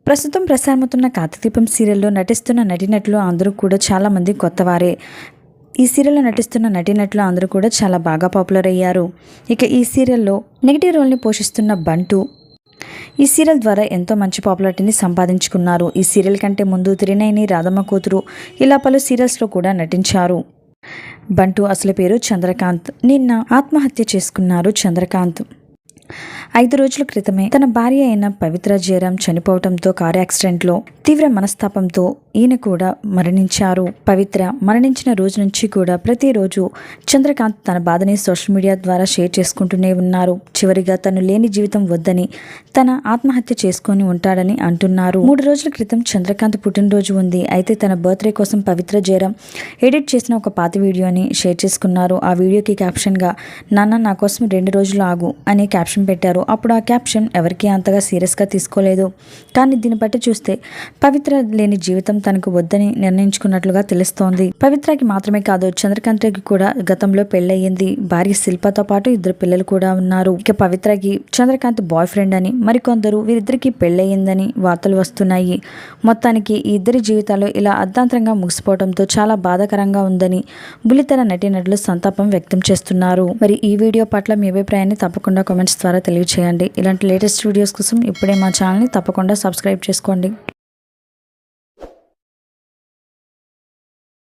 ప్రస్తుతం ప్రసారమవుతున్న కార్తీకదీపం సీరియల్లో నటిస్తున్న నటీనటులు అందరూ కూడా చాలామంది కొత్తవారే. ఈ సీరియల్లో నటిస్తున్న నటీనటులు అందరూ కూడా చాలా బాగా పాపులర్ అయ్యారు. ఇక ఈ సీరియల్లో నెగిటివ్ రోల్ని పోషిస్తున్న బంటు ఈ సీరియల్ ద్వారా ఎంతో మంచి పాపులారిటీని సంపాదించుకున్నారు. ఈ సీరియల్ కంటే ముందు తిరినైని, రాధమ్మ కూతురు ఇలా పలు సీరియల్స్లో కూడా నటించారు. బంటు అసలు పేరు చంద్రకాంత్. నిన్న ఆత్మహత్య చేసుకున్నారు చంద్రకాంత్. 5 రోజుల క్రితమే తన భార్య అయిన పవిత్ర జయరాం చనిపోవడంతో కారు యాక్సిడెంట్లో తీవ్ర మనస్తాపంతో ఈయన కూడా మరణించారు. పవిత్ర మరణించిన రోజు నుంచి కూడా ప్రతిరోజు చంద్రకాంత్ తన బాధని సోషల్ మీడియా ద్వారా షేర్ చేసుకుంటూనే ఉన్నారు. చివరిగా తను లేని జీవితం వద్దని తన ఆత్మహత్య చేసుకొని ఉంటాడని అంటున్నారు. 3 రోజుల క్రితం చంద్రకాంత్ పుట్టినరోజు ఉంది. అయితే తన బర్త్డే కోసం పవిత్ర జయరాం ఎడిట్ చేసిన ఒక పాత వీడియోని షేర్ చేసుకున్నారు. ఆ వీడియోకి క్యాప్షన్గా "నాన్న నా కోసం 2 రోజులు ఆగు" అని క్యాప్షన్ పెట్టారు. అప్పుడు ఆ క్యాప్షన్ ఎవరికీ అంతగా సీరియస్గా తీసుకోలేదు. కానీ దీన్ని బట్టి చూస్తే పవిత్ర లేని జీవితం తనకు వద్దని నిర్ణయించుకున్నట్లుగా తెలుస్తోంది. పవిత్రకి మాత్రమే కాదు, చంద్రకాంత్కి కూడా గతంలో పెళ్ళయింది. భార్య శిల్పతో పాటు 2 పిల్లలు కూడా ఉన్నారు. ఇక పవిత్రకి చంద్రకాంత్ బాయ్ ఫ్రెండ్ అని, మరికొందరు వీరిద్దరికి పెళ్ళయిందని వార్తలు వస్తున్నాయి. మొత్తానికి ఈ ఇద్దరి జీవితాలు ఇలా అర్ధాంతరంగా ముగిసిపోవడంతో చాలా బాధాకరంగా ఉందని బుల్లితెర నటీనటులు సంతాపం వ్యక్తం చేస్తున్నారు. మరి ఈ వీడియో పట్ల మీ అభిప్రాయాన్ని తప్పకుండా కామెంట్స్ ద్వారా తెలియజేయండి. ఇలాంటి లేటెస్ట్ వీడియోస్ కోసం ఇప్పుడే మా ఛానల్ని తప్పకుండా సబ్స్క్రైబ్ చేసుకోండి.